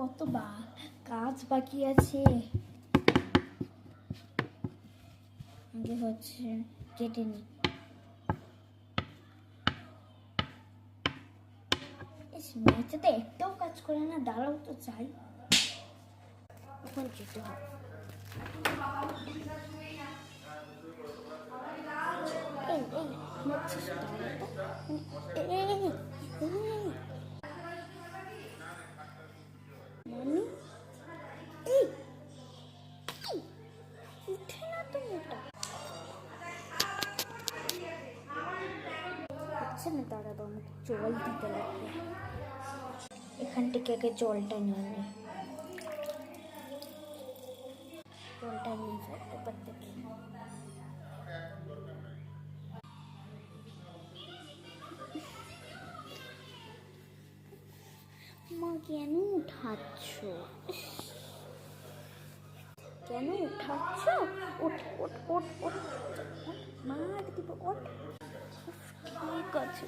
কত কাজ বাকি আছে। আগে হচ্ছে কেটে নি। মেয়েটা তো একটাও কাজ করে না, দাঁড়াও তো চাই। এখন যেতে হবে। উঠে না তো মোটা হচ্ছে না, দাঁড়াবো আমাকে জল দিতে লাগবে। এখান থেকে আগে জলটা নিয়ে নে, জলটা নিয়ে এবার দেখি। মা কেন উঠাচ্ছ, কেন উঠাচ্ছ? ওঠ ওঠ ওঠ ওঠ, মার দিব, ওঠ। ঠিক আছে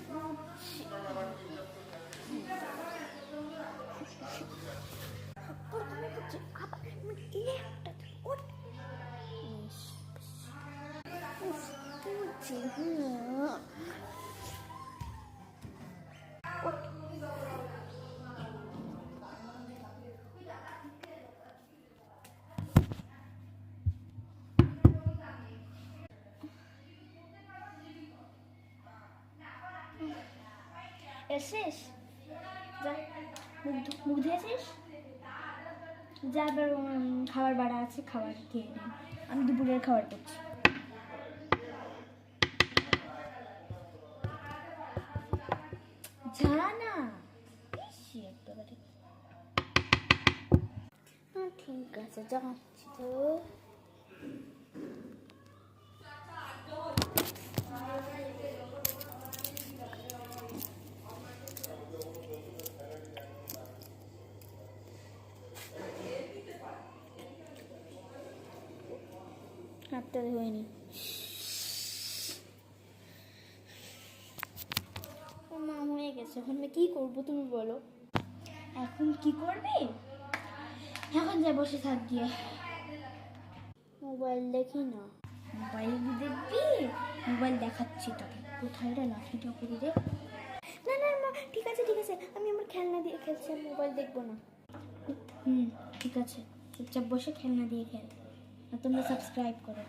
এসেছিস, যা মুখ ধুয়েছিস, যা এবার খাবার বাড়া আছে, খাবার খেয়ে নে। আমি দুপুরের খাবার করছি। যা না, ঠিক আছে যাচ্ছি তো। হাতটা ধুয়ে নি। মা হয়ে গেছে, এখন আমি কি করবো তুমি বলো? এখন কি করবি? এখন যা বসে থাক গিয়ে, মোবাইল দেখি না। মোবাইল দেখবি? মোবাইল দেখাচ্ছি তোকে। কোথায় রে লাঠিটা করি রে? না না মা, ঠিক আছে ঠিক আছে, আমি আমার খেলনা দিয়ে খেলছি, মোবাইল দেখবো না। ঠিক আছে, চুপচাপ বসে খেলনা দিয়ে খেল। আর তোমরা সাবস্ক্রাইব করো।